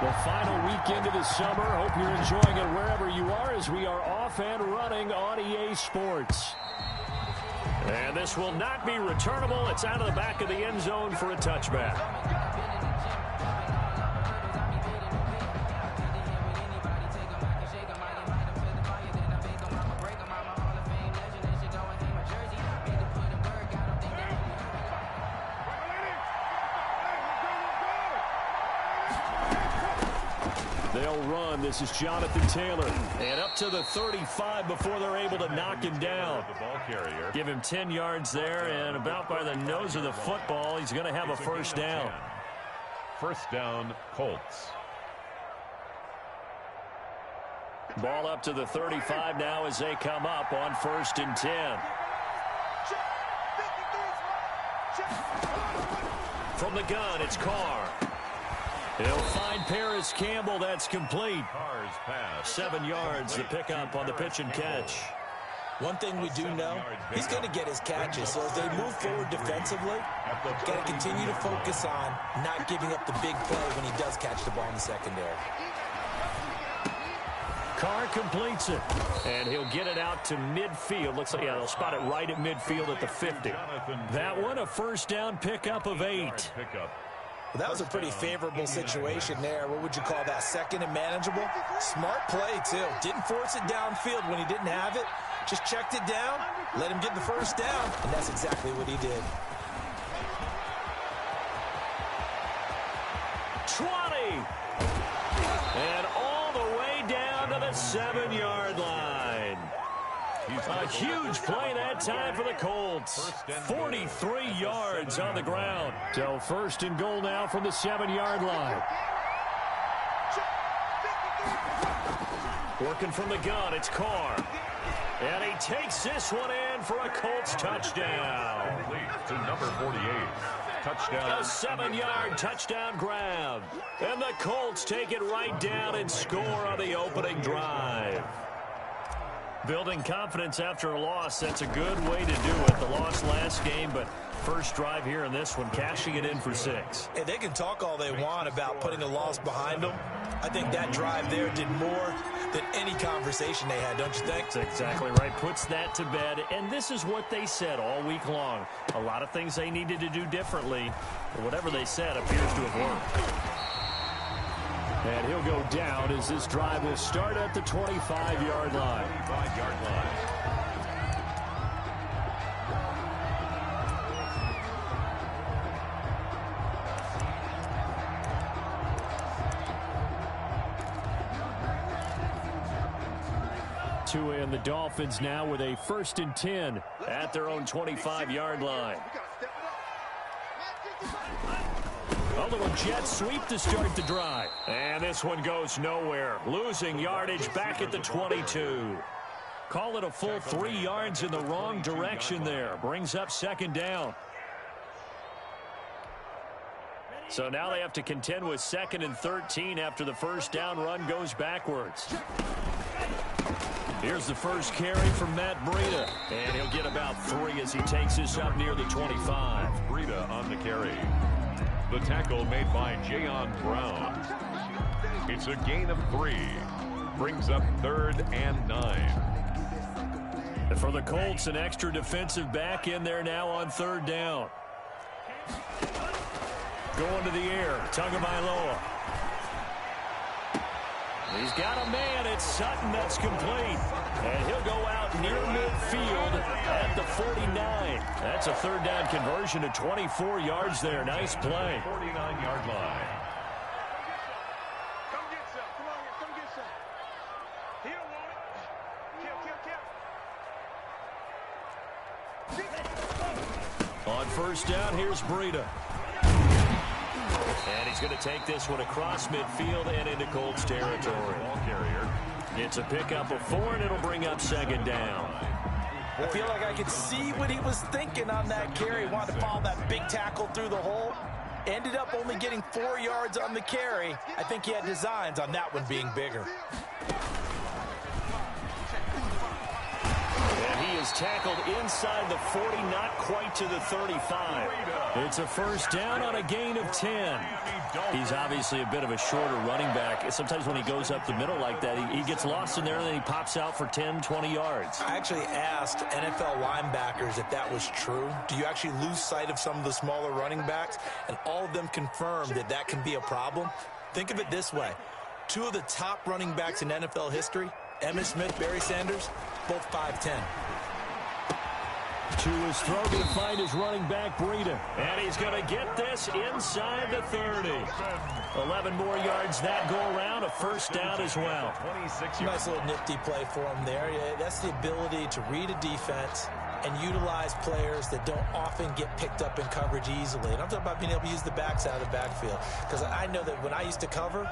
The final weekend of the summer. Hope you're enjoying it wherever you are as we are off and running on EA Sports. And this will not be returnable. It's out of the back of the end zone for a touchback. They'll run. This is Jonathan Taylor. And up to the 35 before they're able to knock him down. The ball carrier. Give him 10 yards there, and about by the nose of the football, he's going to have a first down. First down, Colts. Ball up to the 35 now as they come up on 1st and 10. From the gun, it's Carr. He'll find Paris Campbell. That's complete. Carr's pass. 7 yards, the pickup on the pitch and catch. One thing we do know, he's going to get his catches. So as they move forward defensively, got to continue to focus on not giving up the big play when he does catch the ball in the secondary. Carr completes it, and he'll get it out to midfield. Looks like, yeah, they'll spot it right at midfield at the 50. That one, a first down pickup of 8. Well, that was a pretty favorable situation there. What would you call that? Second and manageable? Smart play, too. Didn't force it downfield when he didn't have it. Just checked it down, let him get the first down, and that's exactly what he did. 20. And all the way down to the 7-yard line. A huge play that time for the Colts. 43 yards on the ground. So 1st and goal now from the 7-yard line. Working from the gun, it's Carr. And he takes this one in for a Colts touchdown. To number 48. Touchdown. A 7-yard touchdown grab. And the Colts take it right down and score on the opening drive. Building confidence after a loss, that's a good way to do it. The loss last game, but first drive here in this one, cashing it in for 6. And they can talk all they want about putting a loss behind them. I think that drive there did more than any conversation they had, don't you think? That's exactly right. Puts that to bed. And this is what they said all week long. A lot of things they needed to do differently. But whatever they said appears to have worked. And he'll go down as this drive will start at the 25-yard line. 25-yard line. Tua and the Dolphins now with a 1st and 10 at their own 25-yard line. A little jet sweep to start the drive. And this one goes nowhere. Losing yardage back at the 22. Call it a full 3 yards in the wrong direction there. Brings up 2nd down. So now they have to contend with 2nd and 13 after the first down run goes backwards. Here's the first carry from Matt Breida. And he'll get about 3 as he takes this up near the 25. Breida on the carry. The tackle made by Jayon Brown. It's a gain of 3. Brings up 3rd and 9. And for the Colts, an extra defensive back in there now on 3rd down. Going to the air, Tagovailoa. He's got a man. It's Sutton that's complete. And he'll go out near midfield at the 49. That's a 3rd down conversion of 24 yards there. Nice play. 49-yard line. Come get some. Come on here. Come get some. He don't want it. Kill. On 1st down, here's Breida. And he's going to take this one across midfield and into Colts territory. Ball carrier. It's a pickup of 4, and it'll bring up 2nd down. I feel like I could see what he was thinking on that carry. Wanted to follow that big tackle through the hole. Ended up only getting 4 yards on the carry. I think he had designs on that one being bigger. And he he is tackled inside the 40, not quite to the 35. It's a first down on a gain of 10. He's obviously a bit of a shorter running back. Sometimes when he goes up the middle like that, he gets lost in there, and then he pops out for 10, 20 yards. I actually asked NFL linebackers if that was true. Do you actually lose sight of some of the smaller running backs? And all of them confirmed that that can be a problem. Think of it this way. Two of the top running backs in NFL history, Emmitt Smith, Barry Sanders, both 5'10". To his throw to find his running back, Breida. And he's going to get this inside the 30. 11 more yards that go around, a first down as well. Nice little nifty play for him there. Yeah, that's the ability to read a defense and utilize players that don't often get picked up in coverage easily. And I'm talking about being able to use the backs out of the backfield. Because I know that when I used to cover,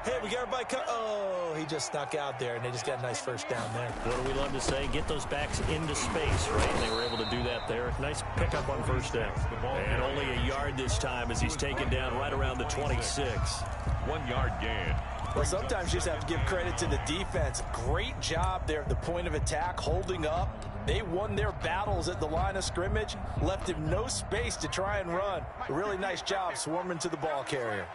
hey, we got everybody oh, he just snuck out there, and they just got a nice first down there. What do we love to say? Get those backs into space, right? And they were able to do that there. Nice pickup on first down. And only a yard this time as he's taken down right around the 26. 1 yard gain. Well, sometimes you just have to give credit to the defense. Great job there at the point of attack, holding up. They won their battles at the line of scrimmage, left him no space to try and run. A really nice job swarming to the ball carrier.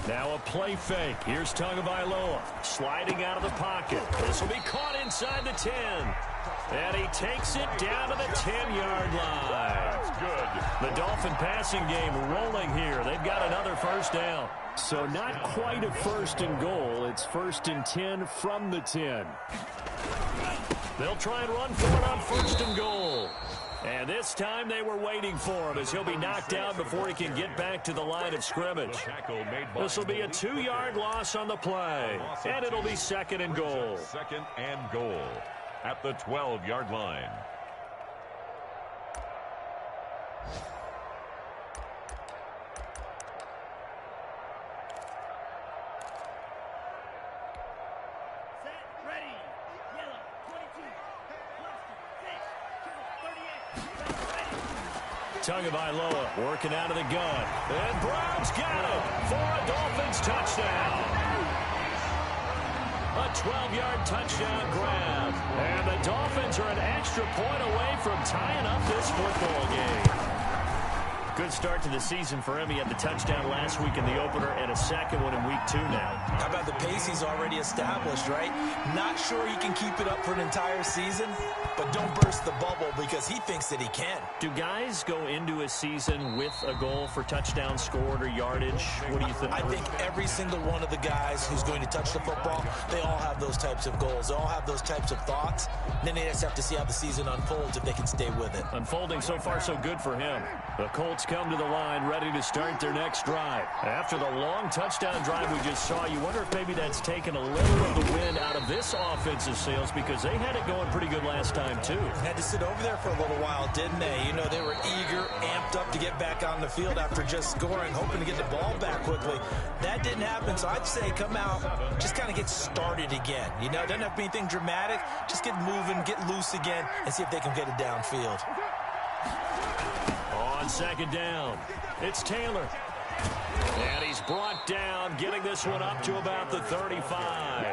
Now a play fake. Here's Tagovailoa sliding out of the pocket. This will be caught inside the 10. And he takes it down to the 10-yard line. That's good. The Dolphin passing game rolling here. They've got another first down. So not quite a first and goal. It's first and 10 from the 10. They'll try and run for it on first and goal. And this time they were waiting for him as he'll be knocked down before he can get back to the line of scrimmage. This will be a 2-yard loss on the play. And it'll be second and goal. Second and goal at the 12-yard line. Tagovailoa working out of the gun. And Brown's got it for a Dolphins touchdown. A 12-yard touchdown grab. And the Dolphins are an extra point away from tying up this football game. Good start to the season for him. He had the touchdown last week in the opener and a second one in week 2 now. How about the pace he's already established, right? Not sure he can keep it up for an entire season, but don't burst the bubble because he thinks that he can. Do guys go into a season with a goal for touchdown scored or yardage? What do you think? I think every single one of the guys who's going to touch the football, they all have those types of goals. They all have those types of thoughts. And then they just have to see how the season unfolds if they can stay with it. Unfolding so far so good for him. The Colts come to the line ready to start their next drive. After the long touchdown drive we just saw, you wonder if maybe that's taken a little of the wind out of this offensive sails because they had it going pretty good last time too. Had to sit over there for a little while, didn't they? You know, they were eager, amped up to get back on the field after just scoring, hoping to get the ball back quickly. That didn't happen, so I'd say come out, just kind of get started again. You know, it doesn't have to be anything dramatic. Just get moving, get loose again, and see if they can get it downfield. On second down, it's Taylor. And he's brought down, getting this one up to about the 35.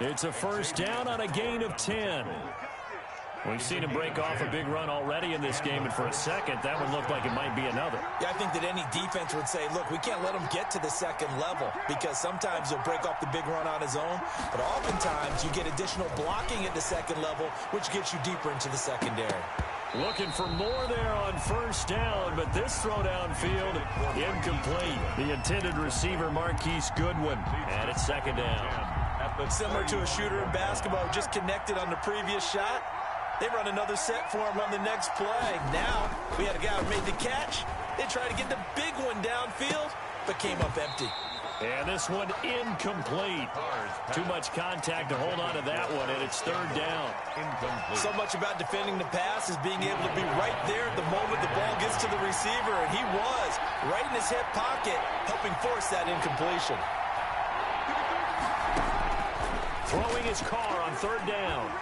It's a first down on a gain of 10. We've seen him break off a big run already in this game, and for a second, that one looked like it might be another. Yeah, I think that any defense would say, look, we can't let him get to the second level because sometimes he'll break off the big run on his own, but oftentimes you get additional blocking at the second level, which gets you deeper into the secondary. Looking for more there on first down, but this throw downfield, incomplete. The intended receiver, Marquise Goodwin, and it's second down. Similar to a shooter in basketball, just connected on the previous shot. They run another set for him on the next play. Now, we had a guy who made the catch. They tried to get the big one downfield, but came up empty. And this one incomplete. Too much contact to hold on to that one, and it's third down. So much about defending the pass is being able to be right there at the moment the ball gets to the receiver, and he was right in his hip pocket, helping force that incompletion. Throwing his car on third down.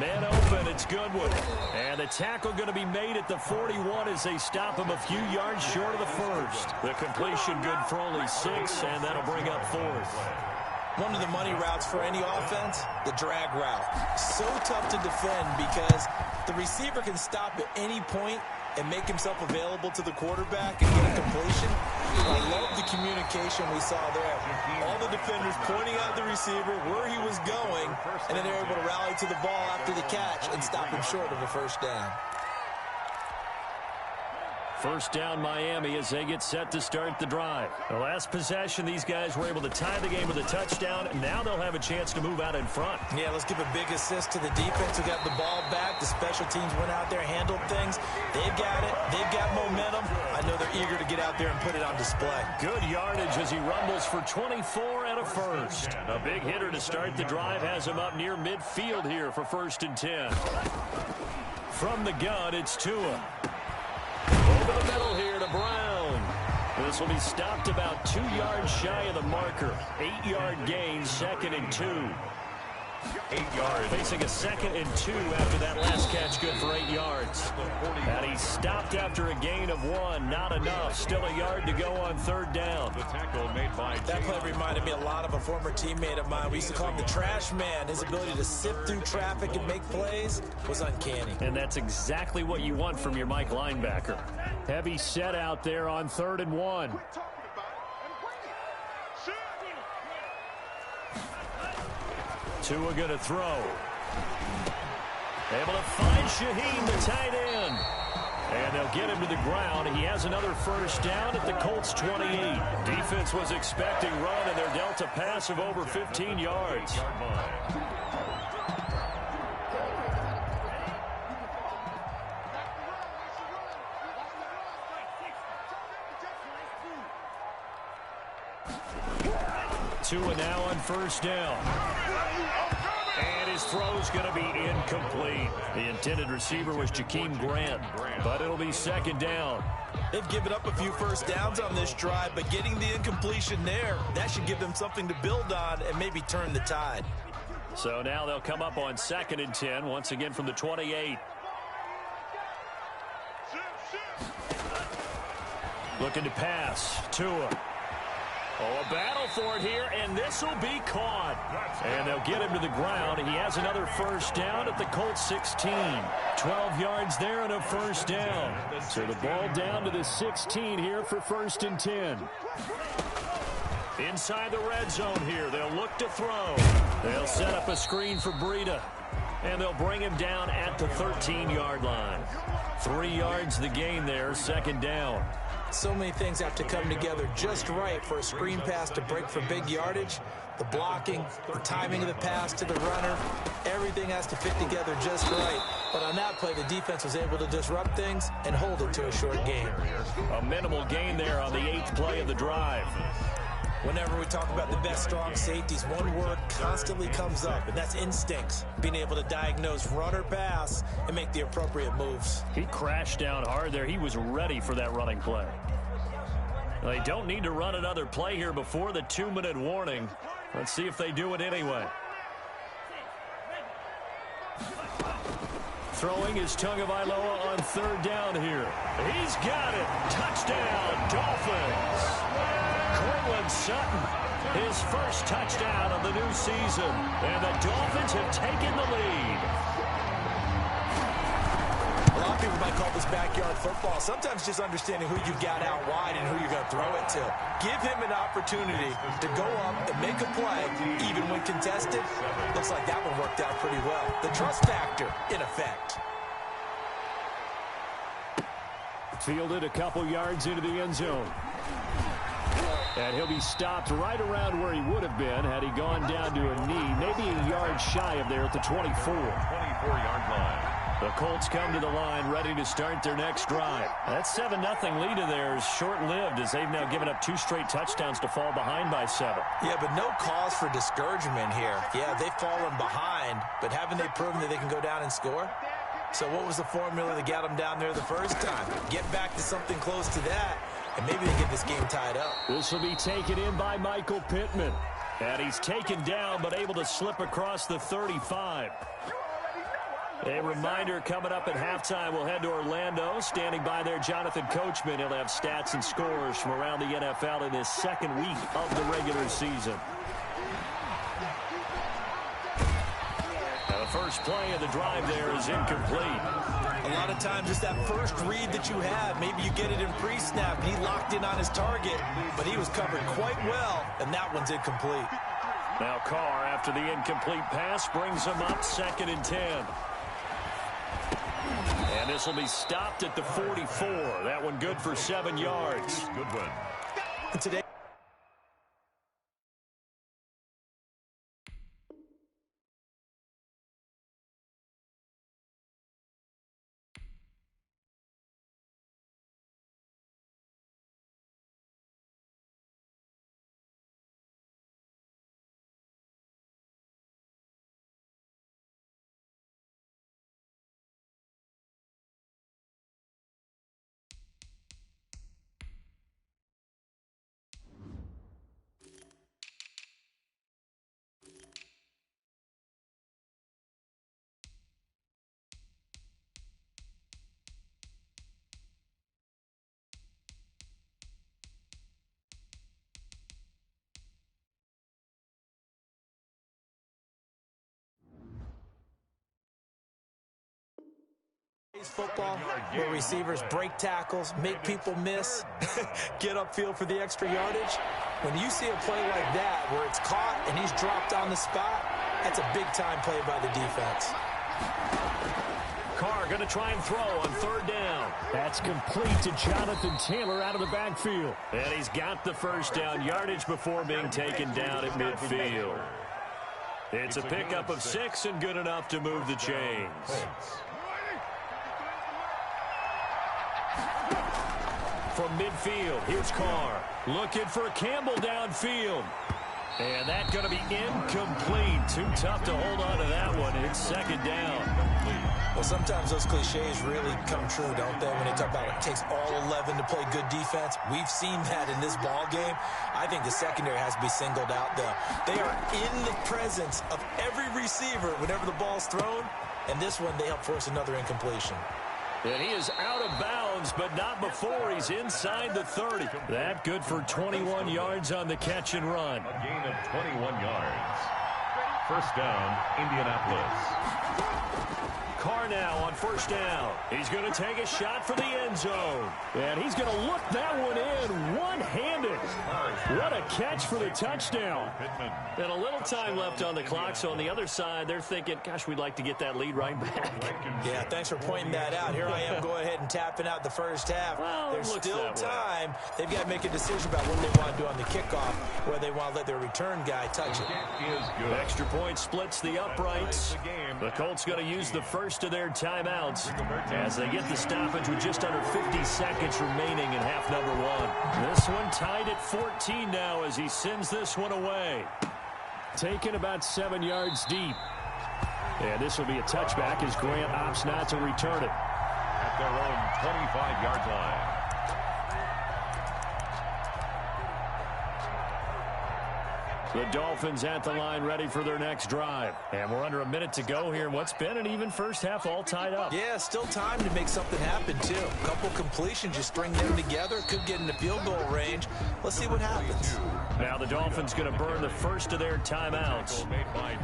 Man open, it's Goodwin. And the tackle going to be made at the 41 as they stop him a few yards short of the first. The completion good for only 6, and that'll bring up fourth. One of the money routes for any offense, the drag route. So tough to defend because the receiver can stop at any point and make himself available to the quarterback and get a completion. I love the communication we saw there. All the defenders pointing out the receiver where he was going, and then they're able to rally to the ball after the catch and stop him short of a first down. First down, Miami, as they get set to start the drive. The last possession, these guys were able to tie the game with a touchdown, and now they'll have a chance to move out in front. Yeah, let's give a big assist to the defense who got the ball back. The special teams went out there, handled things. They've got it. They've got momentum. I know they're eager to get out there and put it on display. Good yardage as he rumbles for 24 and a first. A big hitter to start the drive has him up near midfield here for 1st and 10. From the gun, it's Tua. Over the middle here to Brown. This will be stopped about 2 yards shy of the marker. 8-yard gain, 2nd and 2. 8 yards. Facing a 2nd and 2 after that last catch, good for 8 yards. And he stopped after a gain of 1. Not enough. Still a yard to go on 3rd down. The tackle made by That play reminded me a lot of a former teammate of mine. We used to call him the trash man. His ability to sift through traffic and make plays was uncanny. And that's exactly what you want from your Mike linebacker. Heavy set out there on 3rd and 1. Tua going to throw. Able to find Shaheen, the tight end. And they'll get him to the ground. He has another first down at the Colts 28. Defense was expecting run, and they're dealt a pass of over 15 yards. Tua now on first down. And his throw's going to be incomplete. The intended receiver was Jakeem Grant, but it'll be 2nd down. They've given up a few first downs on this drive, but getting the incompletion there, that should give them something to build on and maybe turn the tide. So now they'll come up on 2nd and 10, once again from the 28. Looking to pass. Tua. Oh, a battle for it here, and this will be caught. And they'll get him to the ground. He has another first down at the Colts 16. 12 yards there and a first down. So the ball down to the 16 here for 1st and 10. Inside the red zone here, they'll look to throw. They'll set up a screen for Breida. And they'll bring him down at the 13-yard line. 3 yards the gain there, 2nd down. So many things have to come together just right for a screen pass to break for big yardage. The blocking, the timing of the pass to the runner, everything has to fit together just right. But on that play, the defense was able to disrupt things and hold it to a short gain. A minimal gain there on the 8th play of the drive. Whenever we talk about the best strong safeties, one word constantly comes up, and that's instincts. Being able to diagnose run or pass and make the appropriate moves. He crashed down hard there. He was ready for that running play. They don't need to run another play here before the 2-minute warning. Let's see if they do it anyway. Throwing is Tagovailoa on 3rd down here. He's got it. Touchdown, Dolphins. Cortland Sutton, his first touchdown of the new season. And the Dolphins have taken the lead. A lot of people might call this backyard football. Sometimes just understanding who you've got out wide and who you're going to throw it to. Give him an opportunity to go up and make a play, even when contested. Looks like that one worked out pretty well. The trust factor, in effect. Fielded a couple yards into the end zone. And he'll be stopped right around where he would have been had he gone down to a knee, maybe a yard shy of there at the 24. 24-yard line. The Colts come to the line ready to start their next drive. That 7-0 lead of theirs short-lived as they've now given up 2 straight touchdowns to fall behind by 7. Yeah, but no cause for discouragement here. Yeah, they've fallen behind, but haven't they proven that they can go down and score? So what was the formula that got them down there the first time? Get back to something close to that, and maybe they get this game tied up. This will be taken in by Michael Pittman. And he's taken down but able to slip across the 35. A reminder coming up at halftime, we'll head to Orlando. Standing by there, Jonathan Coachman. He'll have stats and scores from around the NFL in this 2nd week of the regular season. first play of the drive there is incomplete. A lot of times, just that first read that you have, maybe you get it in pre-snap, and he locked in on his target, but he was covered quite well, and that one's incomplete. Now Carr, after the incomplete pass, brings him up 2nd and 10. And this will be stopped at the 44. That one good for 7 yards. Good one. Today. Football where receivers break tackles, make people miss, get upfield for the extra yardage. When you see a play like that where it's caught and he's dropped on the spot, that's a big-time play by the defense. Carr going to try and throw on 3rd down. That's complete to Jonathan Taylor out of the backfield. And he's got the first down yardage before being taken down at midfield. It's a pickup of 6 and good enough to move the chains. From midfield, here's Carr. Looking for Campbell downfield. And that's going to be incomplete. Too tough to hold on to that one. It's 2nd down. Well, sometimes those cliches really come true, don't they? When they talk about it takes all 11 to play good defense. We've seen that in this ball game. I think the secondary has to be singled out, though. They are in the presence of every receiver whenever the ball's thrown. And this one, they help force another incompletion. And he is out of bounds, but not before he's inside the 30. That good for 21 yards on the catch and run. A gain of 21 yards. First down, Indianapolis. Carr now on 1st down. He's going to take a shot for the end zone. And he's going to look that one in one-handed. What a catch for the touchdown. And a little time left on the clock, so on the other side, they're thinking, gosh, we'd like to get that lead right back. Yeah, thanks for pointing that out. Here I am going ahead and tapping out the first half. Well, there's still time. They've got to make a decision about what they want to do on the kickoff, where they want to let their return guy touch it. Extra point splits the uprights. The Colts going to use the first of their timeouts as they get the stoppage with just under 50 seconds remaining in half number 1. This one tied at 14 now as he sends this one away. Taken about 7 yards deep. And this will be a touchback as Grant opts not to return it. At their own 25-yard line. The Dolphins at the line ready for their next drive. And we're under a minute to go here in what's been an even first half all tied up. Yeah, still time to make something happen, too. A couple completions, you string them together, could get into field goal range. Let's see what happens. Now the Dolphins going to burn the first of their timeouts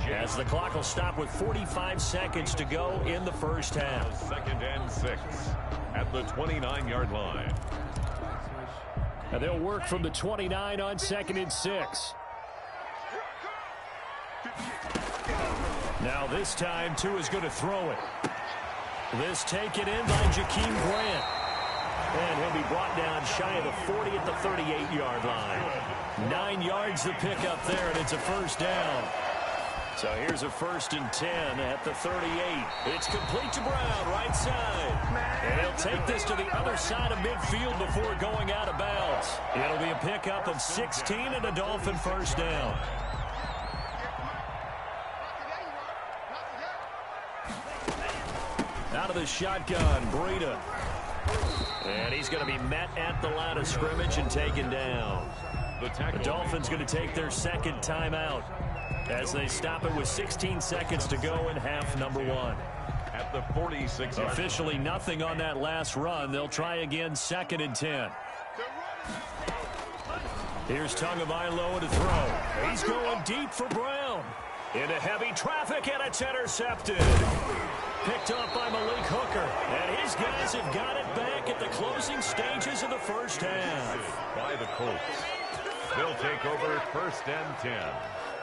as the clock will stop with 45 seconds to go in the first half. 2nd and 6 at the 29-yard line. And they'll work from the 29 on 2nd and 6. Now this time, Tua is going to throw it. This taken in by Jakeem Grant. And he'll be brought down shy of the 40 at the 38-yard line. 9 yards to pick up there, and it's a first down. So here's a 1st and 10 at the 38. It's complete to Brown, right side. And he'll take this to the other side of midfield before going out of bounds. It'll be a pickup of 16 and a Dolphin first down. Out of the shotgun, Breida. And he's going to be met at the line of scrimmage and taken down. The Dolphins going to take their second timeout as they stop it with 16 seconds to go in half number 1. At the 46. Officially nothing on that last run. They'll try again 2nd and 10. Here's Tagovailoa to throw. He's going deep for Brown. Into heavy traffic, and it's intercepted. Picked up by Malik Hooker. And his guys have got it back at the closing stages of the first half. By the Colts. They'll take over 1st and 10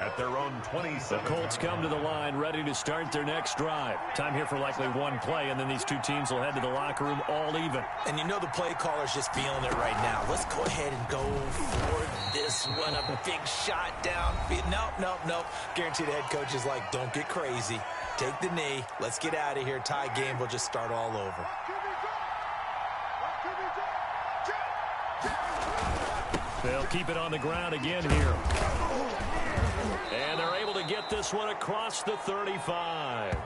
at their own 27. The Colts come to the line ready to start their next drive. Time here for likely one play, and then these two teams will head to the locker room all even. And you know the play caller's just feeling it right now. Let's go ahead and go for this one. A big shot downfield. Nope. Guaranteed the head coach is like, don't get crazy. Take the knee. Let's get out of here. Tie game will just start all over. They'll keep it on the ground again here. And they're able to get this one across the 35.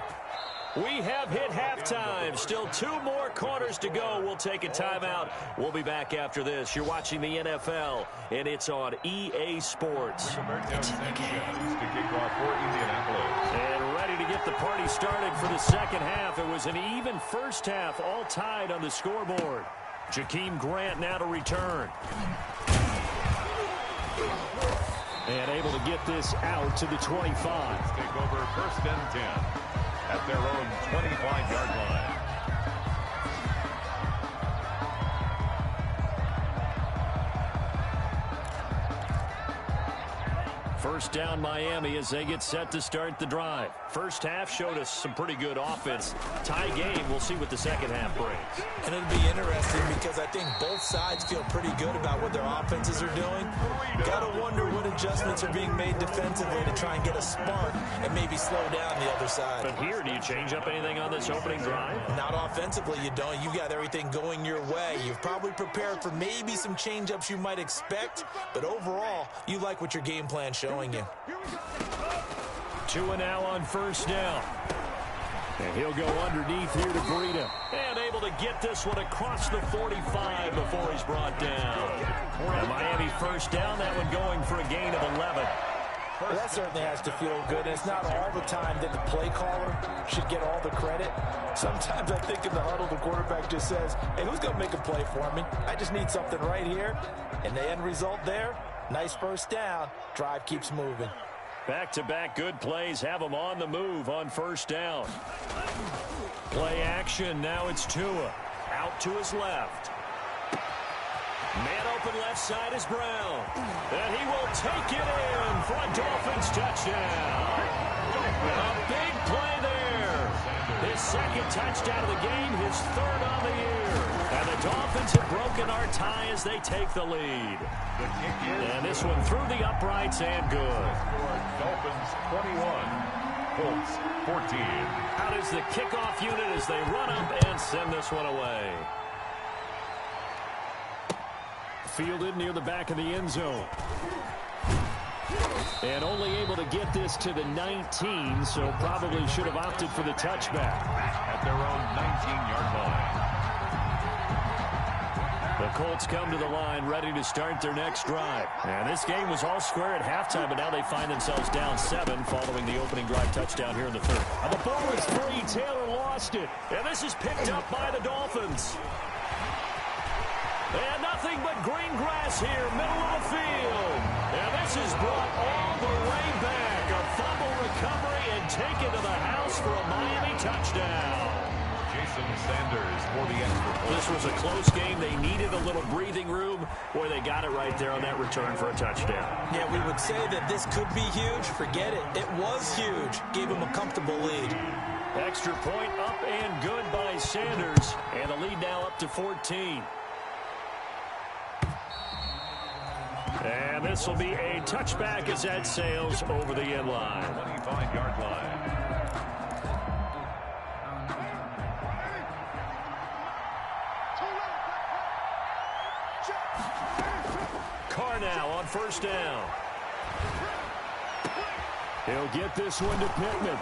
We have hit halftime. Still 2 more quarters to go. We'll take a timeout. We'll be back after this. You're watching the NFL, and it's on EA Sports. It's in the game. To kick off for Indianapolis. And ready to get the party started for the second half. It was an even first half, all tied on the scoreboard. Jakeem Grant now to return. And able to get this out to the 25. Take over 1st and 10 at their own 25-yard line. First down Miami as they get set to start the drive. First half showed us some pretty good offense. Tie game, we'll see what the second half brings. And it'll be interesting because I think both sides feel pretty good about what their offenses are doing. Gotta wonder what adjustments are being made defensively to try and get a spark and maybe slow down the other side. But here, do you change up anything on this opening drive? Not offensively, you don't. You got everything going your way. You've probably prepared for maybe some change-ups you might expect, but overall, you like what your game plan's showing you. 2 now on first down. And he'll go underneath here to greet him. And able to get this one across the 45 before he's brought down. And Miami first down, that one going for a gain of 11. Well, that certainly has to feel good. And it's not all the time that the play caller should get all the credit. Sometimes I think in the huddle, the quarterback just says, hey, who's going to make a play for me? I just need something right here. And the end result there, nice first down. Drive keeps moving. Back-to-back good plays have them on the move on first down. Play action. Now it's Tua. Out to his left. Man open left side is Brown. And he will take it in for a Dolphins touchdown. A big play there. His second touchdown of the game, his third on the year. And the Dolphins have broken our tie as they take the lead. And this one through the uprights and good. Dolphins 21, Colts 14. Out is the kickoff unit as they run up and send this one away. Fielded near the back of the end zone. And only able to get this to the 19, so probably should have opted for the touchback. At their own 19-yard line. The Colts come to the line ready to start their next drive. And this game was all square at halftime, but now they find themselves down 7 following the opening drive touchdown here in the third. And the ball is free. Taylor lost it. And this is picked up by the Dolphins. And nothing but green grass here, middle of the field. And this is brought all the way back. A fumble recovery and taken to the house for a Miami touchdown. Sanders for the extra point. This was a close game. They needed a little breathing room. Boy, they got it right there on that return for a touchdown. Yeah, we would say that this could be huge. Forget it. It was huge. Gave him a comfortable lead. Extra point up and good by Sanders. And the lead now up to 14. And this will be a touchback as that sails over the end line. 25-yard line. Now on first down. He'll get this one to Pittman.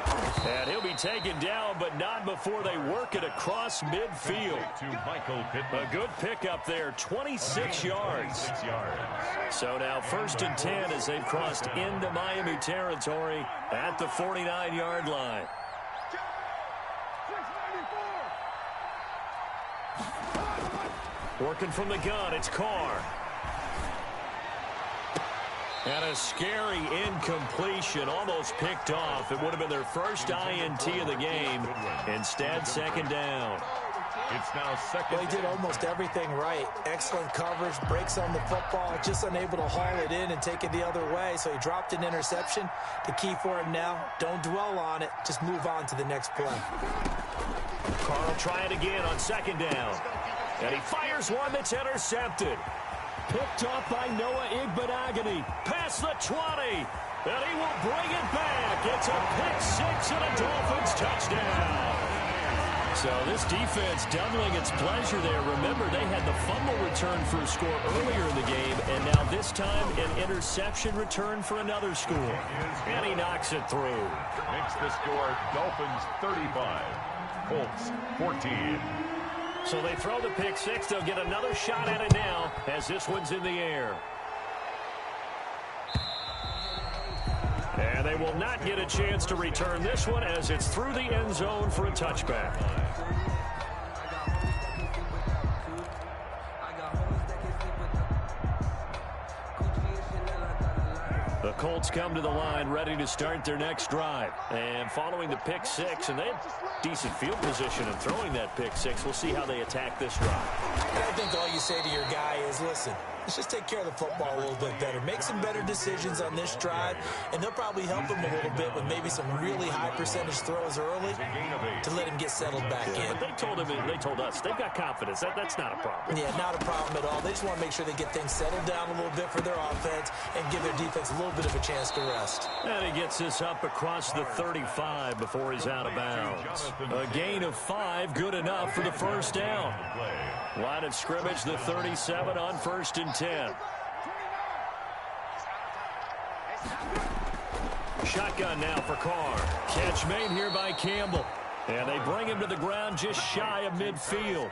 And he'll be taken down, but not before they work it across midfield. To Michael Pittman. A good pickup there, 26 yards. So now 1st and 10 as they've crossed into Miami territory at the 49-yard line. Working from the gun, it's Carr. And a scary incompletion, almost picked off. It would have been their first INT of the game. Instead, second down. It's now second. Well, he did almost everything right. Excellent coverage, breaks on the football, just unable to haul it in and take it the other way. So he dropped an interception. The key for him now, don't dwell on it. Just move on to the next play. Carl try it again on second down. And he fires one that's intercepted. Picked off by Noah Igbenogany. Past the 20. And he will bring it back. It's a pick six and a Dolphins touchdown. So this defense doubling its pleasure there. Remember, they had the fumble return for a score earlier in the game, and now this time an interception return for another score. And he knocks it through. Makes the score Dolphins 35, Colts 14. So they throw the pick six. They'll get another shot at it now as this one's in the air. And they will not get a chance to return this one as it's through the end zone for a touchback. The Colts come to the line ready to start their next drive. And following the pick six, and they had decent field position in throwing that pick six. We'll see how they attack this drive. And I think all you say to your guy is, listen, let's just take care of the football a little bit better. Make some better decisions on this drive, and they'll probably help him a little bit with maybe some really high percentage throws early to let him get settled back in. But they told us they've got confidence. That's not a problem. Yeah, not a problem at all. They just want to make sure they get things settled down a little bit for their offense and give their defense a little bit of a chance to rest. And he gets this up across the 35 before he's out of bounds. A gain of 5, good enough for the first down. Line of scrimmage, the 37 on 1st and 10. Shotgun now for Carr. Catch made here by Campbell. And they bring him to the ground just shy of midfield.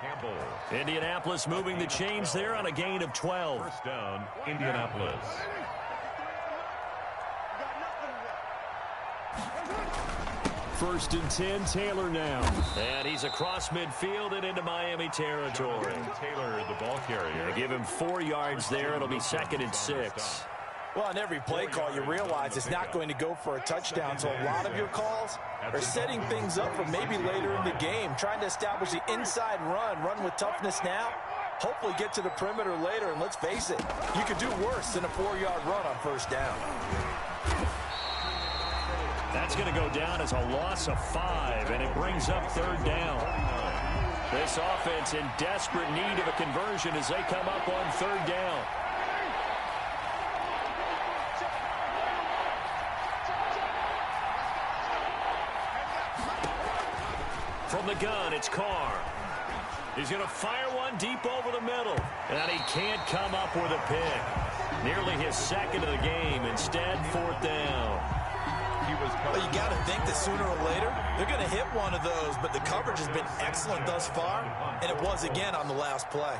Indianapolis moving the chains there on a gain of 12. First down, Indianapolis. First and 10, Taylor now. And he's across midfield and into Miami territory. Taylor, the ball carrier. They give him 4 yards there. It'll be 2nd and 6. Well, on every play call, you realize it's not going to go for a touchdown. So a lot of your calls are setting things up for maybe later in the game, trying to establish the inside run with toughness now. Hopefully get to the perimeter later, and let's face it, you could do worse than a 4-yard run on first down. That's going to go down as a loss of 5, and it brings up 3rd down. This offense in desperate need of a conversion as they come up on 3rd down. From the gun, it's Carr. He's going to fire one deep over the middle, and he can't come up with a pick. Nearly his 2nd of the game. Instead, 4th down. Well, you got to think that sooner or later they're going to hit one of those, but the coverage has been excellent thus far, and it was again on the last play.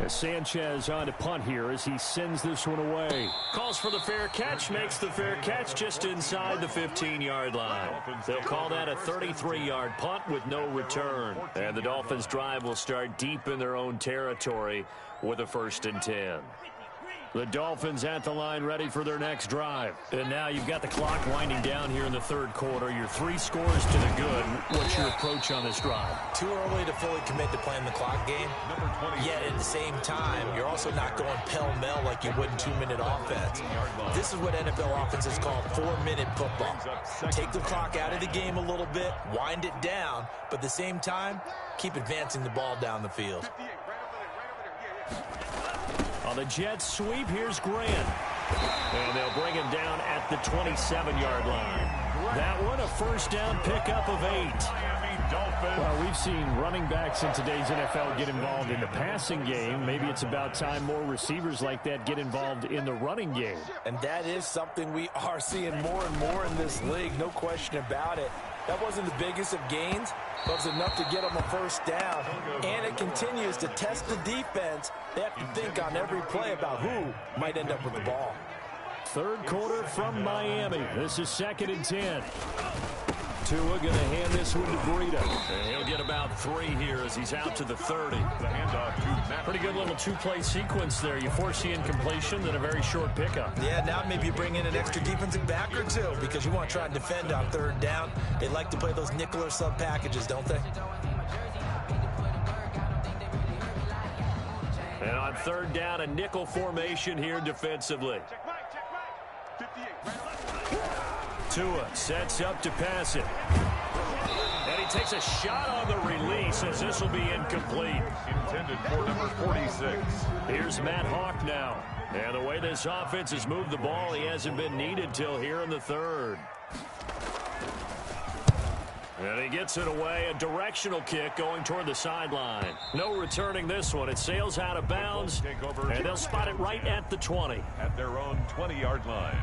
As Sanchez on to punt here as he sends this one away. Calls for the fair catch, makes the fair catch just inside the 15-yard line. They'll call that a 33-yard punt with no return. And the Dolphins' drive will start deep in their own territory with a 1st and 10. The Dolphins at the line ready for their next drive. And now you've got the clock winding down here in the 3rd quarter. Your 3 scores to the good. What's your approach on this drive? Too early to fully commit to playing the clock game. Yet at the same time, you're also not going pell-mell like you would in 2-minute offense. This is what NFL offenses call 4-minute football. Take the clock out of the game a little bit, wind it down, but at the same time, keep advancing the ball down the field. On the Jets sweep, here's Grant. And they'll bring him down at the 27-yard line. That one, a 1st down pickup of 8. Well, we've seen running backs in today's NFL get involved in the passing game. Maybe it's about time more receivers like that get involved in the running game. And that is something we are seeing more and more in this league, no question about it. That wasn't the biggest of gains, but it was enough to get them a 1st down. And it continues to test the defense. They have to think on every play about who might end up with the ball. 3rd quarter from Miami. This is 2nd and 10. Tua going to hand this one to Breida. And he'll get about 3 here as he's out to the 30. The handoff to Matt. Pretty good little two-play sequence there. You force the incompletion, then a very short pickup. Yeah, now maybe you bring in an extra defensive back or two because you want to try and defend on 3rd down. They like to play those nickel or sub packages, don't they? And on 3rd down, a nickel formation here defensively. Tua sets up to pass it. And he takes a shot on the release as this will be incomplete. Intended for number 46. Here's Matt Hawk now. And the way this offense has moved the ball, he hasn't been needed till here in the 3rd. And he gets it away, a directional kick going toward the sideline. No returning this one. It sails out of bounds, and they'll spot it right at the 20. At their own 20-yard line.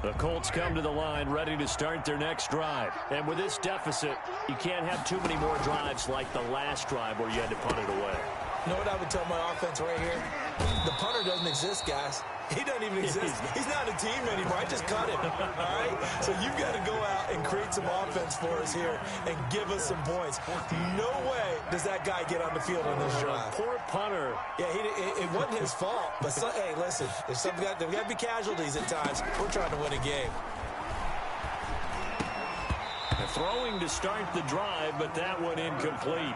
The Colts come to the line ready to start their next drive. And with this deficit, you can't have too many more drives like the last drive where you had to punt it away. You know what I would tell my offense right here? The punter doesn't exist, guys. He doesn't even exist. He's not a team anymore. I just cut him, all right? So you've got to go out and create some offense for us here and give us some points. No way does that guy get on the field on this drive. Poor punter. Yeah, it wasn't his fault. But, hey, listen, there's got to be casualties at times. We're trying to win a game. Throwing to start the drive, but that one incomplete.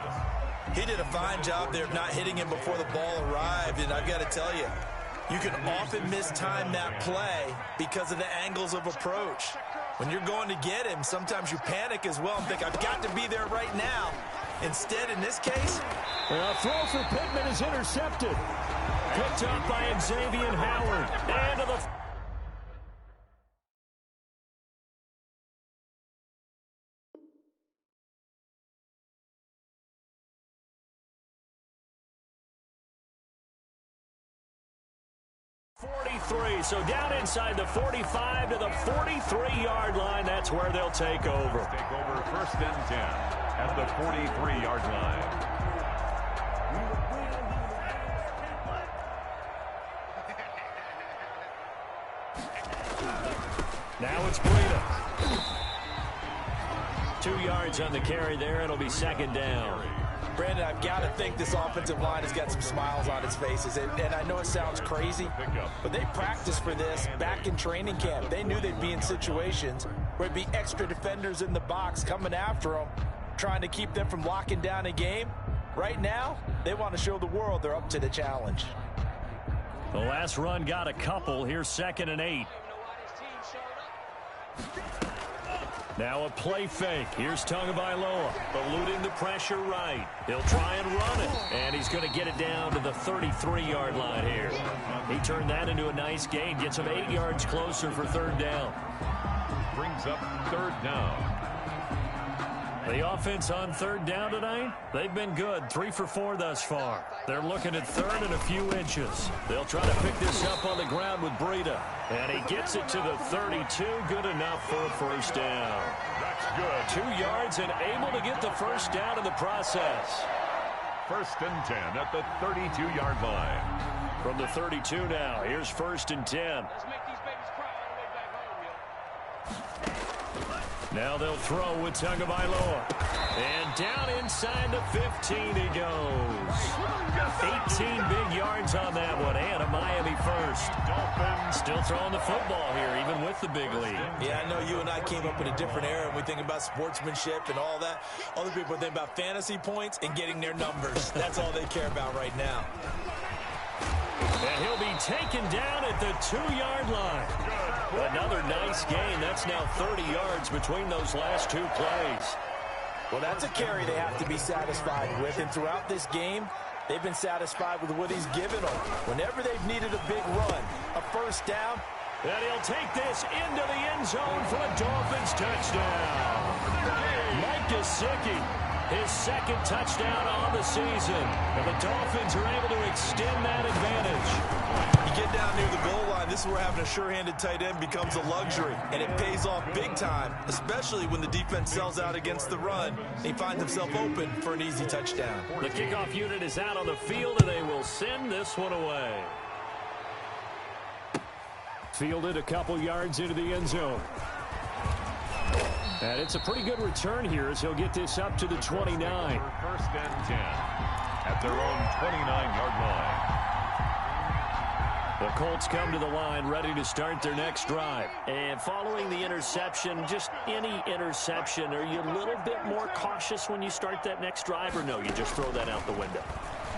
He did a fine job there of not hitting him before the ball arrived, and I've got to tell you, you can often mistime that play because of the angles of approach. When you're going to get him, sometimes you panic as well and think, I've got to be there right now. Instead, in this case, a throw for Pittman is intercepted. Picked up by Xavier Howard. And to the 43, so down inside the 45 to the 43-yard line. That's where they'll take over. Take over 1st and 10 at the 43-yard line. Now it's Breida. 2 yards on the carry there. It'll be 2nd down. Brandon, I've got to think this offensive line has got some smiles on its faces. And I know it sounds crazy, but they practiced for this back in training camp. They knew they'd be in situations where it'd be extra defenders in the box coming after them, trying to keep them from locking down a game. Right now, they want to show the world they're up to the challenge. The last run got a couple. Here's 2nd and 8. Now a play fake. Here's Tagovailoa, eluding the pressure right. He'll try and run it, and he's going to get it down to the 33-yard line here. He turned that into a nice gain, gets him 8 yards closer for 3rd down. Brings up 3rd down. The offense on 3rd down tonight, they've been good. 3 for 4 thus far. They're looking at 3rd and a few inches. They'll try to pick this up on the ground with Breida. And he gets it to the 32. Good enough for a 1st down. That's good. 2 yards and able to get the 1st down in the process. 1st and 10 at the 32-yard line. From the 32 now, here's 1st and 10. Let's make these babies cry on the way back home, yo. Now they'll throw with Tagovailoa. And down inside the 15 he goes. 18 big yards on that one, and a Miami 1st. Dolphins still throwing the football here, even with the big lead. Yeah, I know you and I came up in a different era, and we think about sportsmanship and all that. Other people think about fantasy points and getting their numbers. That's all they care about right now. And he'll be taken down at the 2-yard line. Another nice gain. That's now 30 yards between those last 2 plays. Well, that's a carry they have to be satisfied with. And throughout this game, they've been satisfied with what he's given them. Whenever they've needed a big run, a 1st down. And he'll take this into the end zone for a Dolphins touchdown. Mike Gesicki, his 2nd touchdown on the season. And the Dolphins are able to extend that advantage. You get down near the goal line, this is where having a sure-handed tight end becomes a luxury. And it pays off big time, especially when the defense sells out against the run. And he finds himself open for an easy touchdown. The kickoff unit is out on the field, and they will send this one away. Fielded a couple yards into the end zone. And it's a pretty good return here as he'll get this up to the 29. First and 10 at their own 29-yard line. The Colts come to the line ready to start their next drive. And following the interception, just any interception, are you a little bit more cautious when you start that next drive, or no, you just throw that out the window?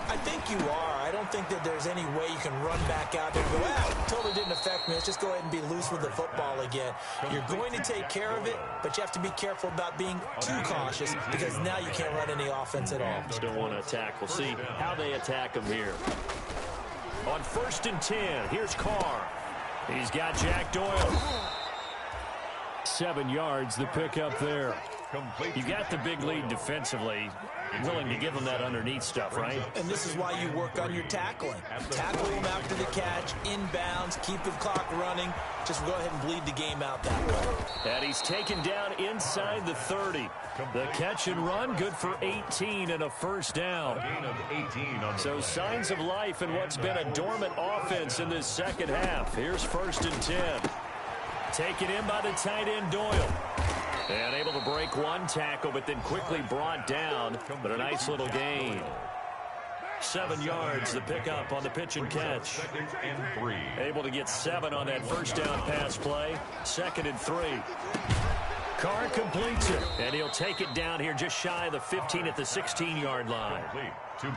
I think you are. I don't think that there's any way you can run back out there and go, totally didn't affect me. Let's just go ahead and be loose with the football again. You're going to take care of it, but you have to be careful about being too cautious because now you can't run any offense at all. Still want to attack. We'll see how they attack him here. On 1st and 10, here's Carr. He's got Jack Doyle. 7 yards, the pickup there. You got the big lead defensively. Willing to give them that underneath stuff, right? And this is why you work on your tackling. Tackle them after the catch, inbounds, keep the clock running. Just go ahead and bleed the game out that way. And he's taken down inside the 30. The catch and run, good for 18 and a first down. So signs of life in what's been a dormant offense in this second half. Here's 1st and 10. Taken in by the tight end Doyle. And able to break one tackle, but then quickly brought down. But a nice little gain. 7 yards, the pickup on the pitch and catch. Able to get 7 on that first down pass play. 2nd and 3. Carr completes it, and he'll take it down here just shy of the 15 at the 16-yard line.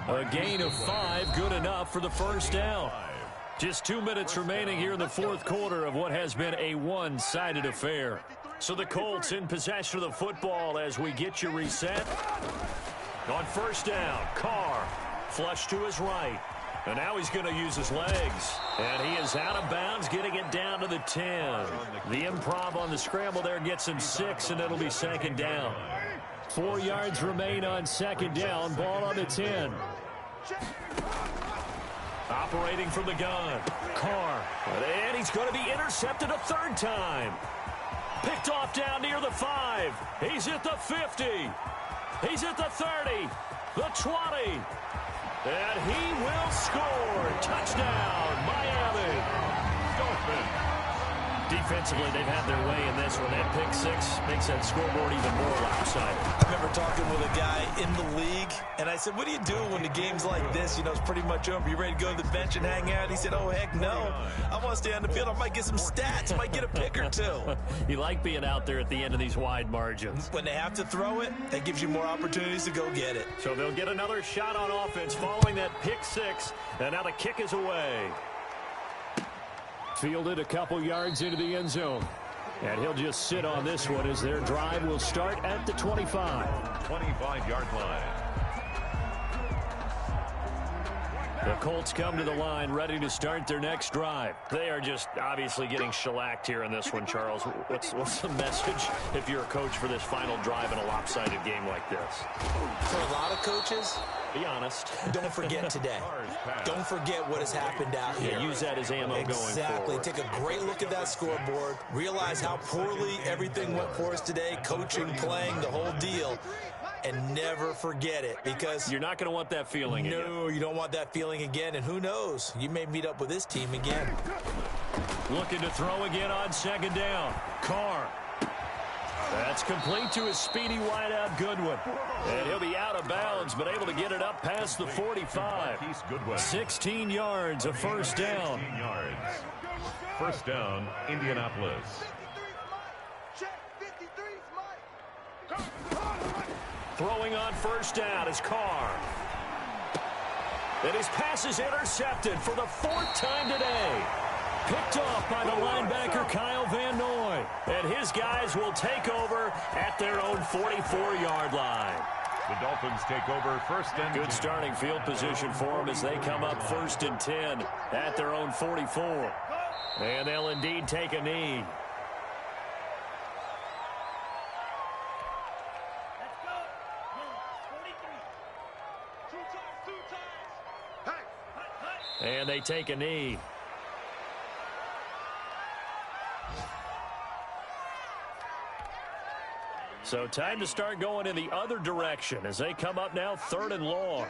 A gain of 5, good enough for the first down. Just 2 minutes remaining here in the fourth quarter of what has been a one-sided affair. So the Colts in possession of the football as we get you reset. On 1st down, Carr flush to his right. And now he's going to use his legs. And he is out of bounds, getting it down to the 10. The improv on the scramble there gets him 6, and it'll be 2nd down. 4 yards remain on 2nd down. Ball on the 10. Operating from the gun. Carr. And he's going to be intercepted a 3rd time. Picked off down near the 5. He's at the 50. He's at the 30. The 20. And he will score. Touchdown, Miami. Dolphins. Defensively, they've had their way in this one. That pick 6 makes that scoreboard even more lopsided. I remember talking with a guy in the league, and I said, what do you do when the game's like this? You know, it's pretty much over. You ready to go to the bench and hang out? He said, oh, heck no. I want to stay on the field. I might get some stats. I might get a pick or 2. You like being out there at the end of these wide margins. When they have to throw it, that gives you more opportunities to go get it. So they'll get another shot on offense following that pick 6, and now the kick is away. Fielded a couple yards into the end zone. And he'll just sit on this one as their drive will start at the 25. 25-yard line. The Colts come to the line ready to start their next drive. They are just obviously getting shellacked here in this one, Charles. What's the message if you're a coach for this final drive in a lopsided game like this? For a lot of coaches, be honest. Don't forget today. Don't forget what has happened out here. Yeah, use that as ammo going forward. Exactly. Take a great look at that scoreboard. Realize how poorly everything went for us today. Coaching, playing, the whole deal. And never forget it, because you're not going to want that feeling again. No, you don't want that feeling again. And who knows? You may meet up with this team again. Looking to throw again on 2nd down. Carr. That's complete to his speedy wideout Goodwin. And he'll be out of bounds, but able to get it up past the 45. 16 yards, a first down. 16 yards. First down, Indianapolis. Throwing on 1st down is Carr. And his pass is intercepted for the 4th time today. Picked off by the linebacker Kyle Van Noy. And his guys will take over at their own 44-yard line. The Dolphins take over 1st and 10. Good starting field position for them as they come up 1st and 10 at their own 44. And they'll indeed take a knee. And they take a knee. So time to start going in the other direction as they come up now 3rd and long.